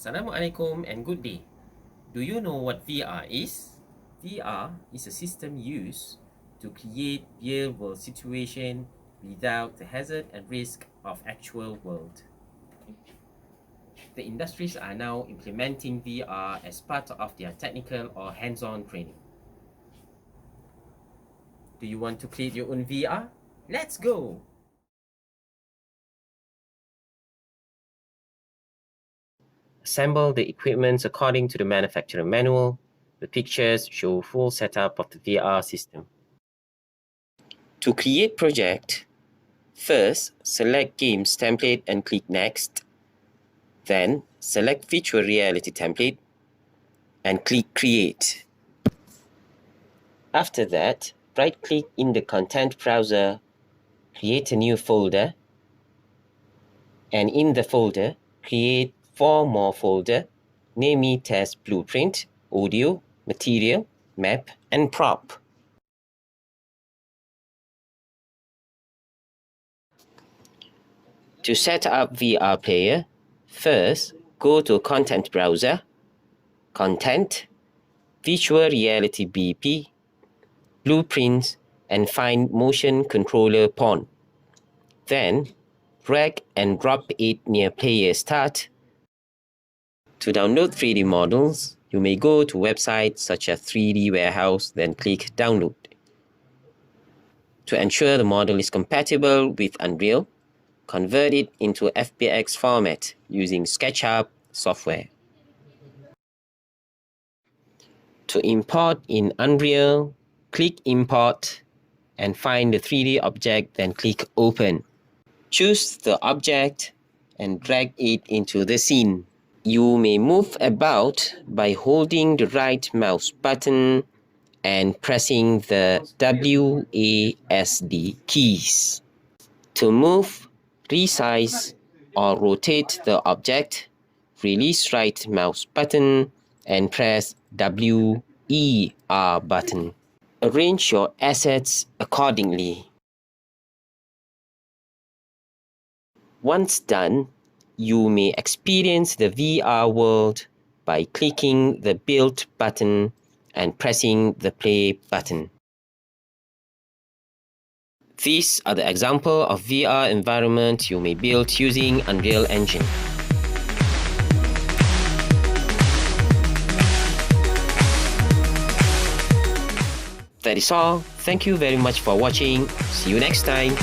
Assalamualaikum and good day. Do you know what VR is? VR is a system used to create real-world situation without the hazard and risk of actual world. The industries are now implementing VR as part of their technical or hands-on training. Do you want to create your own VR? Let's go! Assemble the equipment according to the manufacturer manual. The pictures show full setup of the VR system. To create project, first select Games template and click Next. Then select Virtual Reality template and click Create. After that, right-click in the Content browser, create a new folder, and in the folder, create 4 more folders, namely Test Blueprint, Audio, Material, Map, and Prop. To set up VR Player, first go to Content browser, Content, Virtual Reality BP, Blueprints, and find Motion Controller Pawn. Then, drag and drop it near Player Start. To download 3D models, you may go to websites such as 3D Warehouse, then click Download. To ensure the model is compatible with Unreal, convert it into FBX format using SketchUp software. To import in Unreal, click Import and find the 3D object, then click Open. Choose the object and drag it into the scene. You may move about by holding the right mouse button and pressing the WASD keys. To move, resize, or rotate the object, release right mouse button and press WER button. Arrange your assets accordingly. Once done, you may experience the VR world by clicking the Build button and pressing the Play button. These are the examples of VR environment you may build using Unreal Engine. That is all. Thank you very much for watching. See you next time.